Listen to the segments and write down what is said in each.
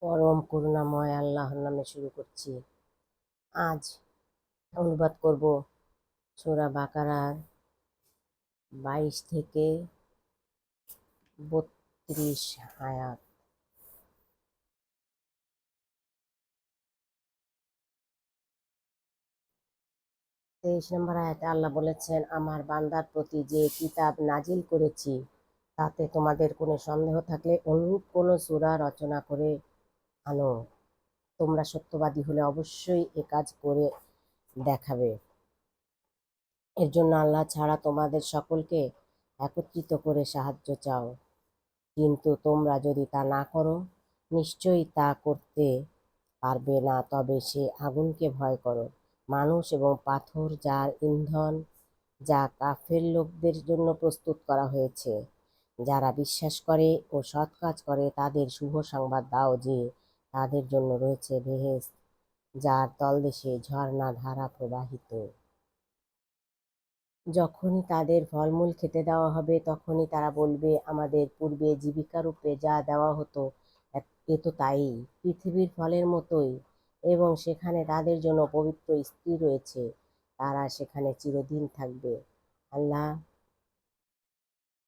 পরম করুণাময় আল্লাহর নামে শুরু করছি। আজ অনুবাদ করব সূরা বাকারার 22 থেকে 32 আয়াত। 23 নম্বর আয়াতে আল্লাহ বলেছেন, আমার বান্দার প্রতি যে কিতাব নাজিল করেছি তাতে তোমাদের কোনো সন্দেহ থাকলে অনুরূপ কোনো সূরা রচনা করে আনো। তোমরা সত্যবাদী হলে অবশ্যই এ কাজ করে দেখাবে। এর জন্য আল্লাহ ছাড়া তোমাদের সকলকে একত্রিত করে সাহায্য চাও, কিন্তু তোমরা যদি তা না করো নিশ্চয়ই তা করতে পারবে না। তবে সে আগুনকে ভয় করো, মানুষ এবং পাথর যার ইন্ধন, যা কাফের লোকদের জন্য প্রস্তুত করা হয়েছে। যারা বিশ্বাস করে ও সৎ কাজ করে তাদের শুভ সংবাদ দাও যে তাদের জন্য রয়েছে বেহেশত, যার তলদেশে ঝর্ণা ধারা প্রবাহিত। যখনই তাদের ফলমূল খেতে দেওয়া হবে তখনই তারা বলবে, আমাদের পূর্বে জীবিকারূপে যা দেওয়া হতো এ তো তাই, পৃথিবীর ফলের মতোই, এবং সেখানে তাদের জন্য পবিত্র স্ত্রী রয়েছে, তারা সেখানে চিরদিন থাকবে। আল্লাহ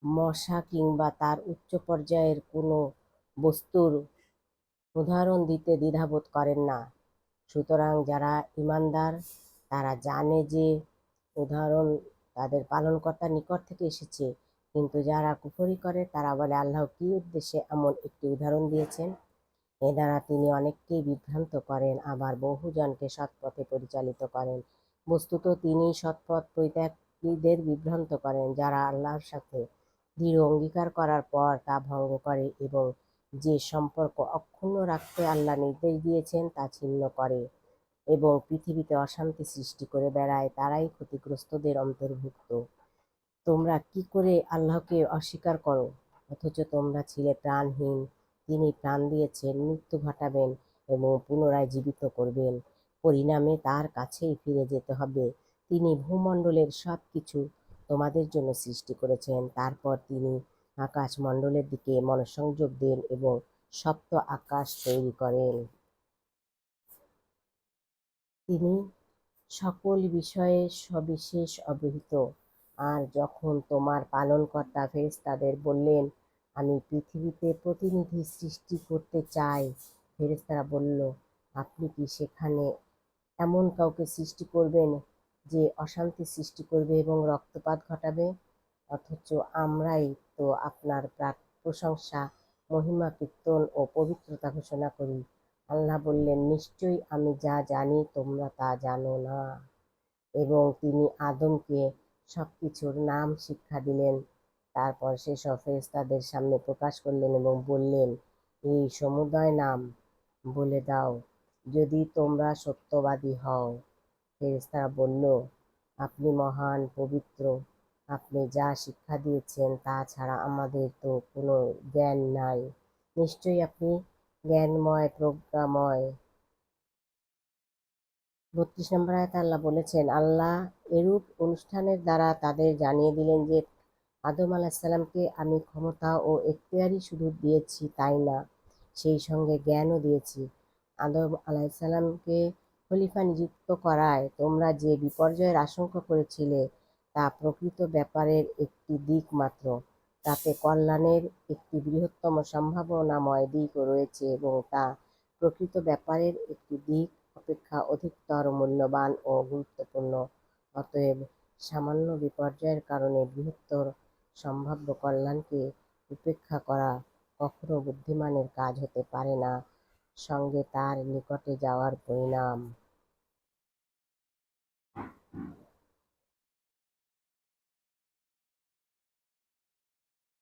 মশা কিংবা তার উচ্চ পর্যায়ের কোনো বস্তুর উদাহরণ দিতে দ্বিধাবোধ করেন না। সুতরাং যারা ঈমানদার তারা জানে যে উদাহরণ তাদের পালনকর্তার নিকট থেকে এসেছে, কিন্তু যারা কুফরি করে তারা বলে, আল্লাহ কী উদ্দেশ্যে এমন একটি উদাহরণ দিয়েছেন? এ দ্বারা তিনি অনেককেই বিভ্রান্ত করেন, আবার বহুজনকে সৎপথে পরিচালিত করেন। বস্তুত তিনি সৎপথ পরিত্যাগীদের বিভ্রান্ত করেন, যারা আল্লাহর সাথে দৃঢ় অঙ্গীকার করার পর তা ভঙ্গ করে এবং যে সম্পর্ক অক্ষুণ্ণ রাখতে আল্লাহ নির্দেশ দিয়েছেন তা ছিন্ন করে এবং পৃথিবীতে অশান্তি সৃষ্টি করে বেড়ায়, তারাই ক্ষতিগ্রস্তদের অন্তর্ভুক্ত। তোমরা কি করে আল্লাহকে অস্বীকার করো অথচ তোমরা ছিলে প্রাণহীন? তিনি প্রাণ দিয়েছেন, মৃত্যু ঘটাবেন এবং পুনরায় জীবিত করবেন। পরিণামে তার কাছেই ফিরে যেতে হবে। তিনি ভূমণ্ডলের সব কিছু তোমাদের জন্য সৃষ্টি করেছেন। তারপর তিনি আকাশমণ্ডলের দিকে মনোসংযোগ দেন এবং সপ্ত আকাশ তৈরি করেন। তিনি সকল বিষয়ে সবিশেষ অবহিত। আর যখন তোমার পালনকর্তা ফেরেশতাদের বললেন, আমি পৃথিবীতে প্রতিনিধি সৃষ্টি করতে চাই, ফেরেশতারা বলল, আপনি কি সেখানে এমন কাউকে সৃষ্টি করবেন যে অশান্তি সৃষ্টি করবে এবং রক্তপাত ঘটাবে? অথচ আমরাই তো আপনার প্রশংসা, মহিমা কীর্তন ও পবিত্রতা ঘোষণা করি। আল্লাহ বললেন, নিশ্চয়ই আমি যা জানি তোমরা তা জানো না। এবং তিনি আদমকে সবকিছুর নাম শিক্ষা দিলেন। তারপর সেসব ফেরেশতাদের সামনে প্রকাশ করলেন এবং বললেন, এই সমুদয় নাম বলে দাও যদি তোমরা সত্যবাদী হও। ফেরেশতারা বলল, আপনি মহান, পবিত্র। আপনি যা শিক্ষা দিয়েছেন তা ছাড়া আমাদের তো কোনো জ্ঞান নাই। নিশ্চয়ই আপনি জ্ঞানময়, প্রজ্ঞাময়। 32 নম্বর আয়াতে আল্লাহ বলেছেন, আল্লাহ এরূপ অনুষ্ঠানের দ্বারা তাদের জানিয়ে দিলেন যে আদম আলাহিসাল্লামকে আমি ক্ষমতা ও এখতিয়ারই শুধু দিয়েছি তাই না, সেই সঙ্গে জ্ঞানও দিয়েছি। আদম আলাহিসাল্লামকে খলিফা নিযুক্ত করায় তোমরা যে বিপর্যয়ের আশঙ্কা করেছিলে তা প্রকৃত ব্যাপারের একটি দিক মাত্র। তাতে কল্যাণের একটি বৃহত্তম সম্ভাবনাময় দিকও রয়েছে এবং তা প্রকৃত ব্যাপারের একটি দিক অপেক্ষা অধিকতর মূল্যবান ও গুরুত্বপূর্ণ। অতএব সামান্য বিপর্যয়ের কারণে বৃহত্তর সম্ভাব্য কল্যাণকে উপেক্ষা করা কখনো বুদ্ধিমানের কাজ হতে পারে না, সঙ্গে তার নিকটে যাওয়ার পরিণাম।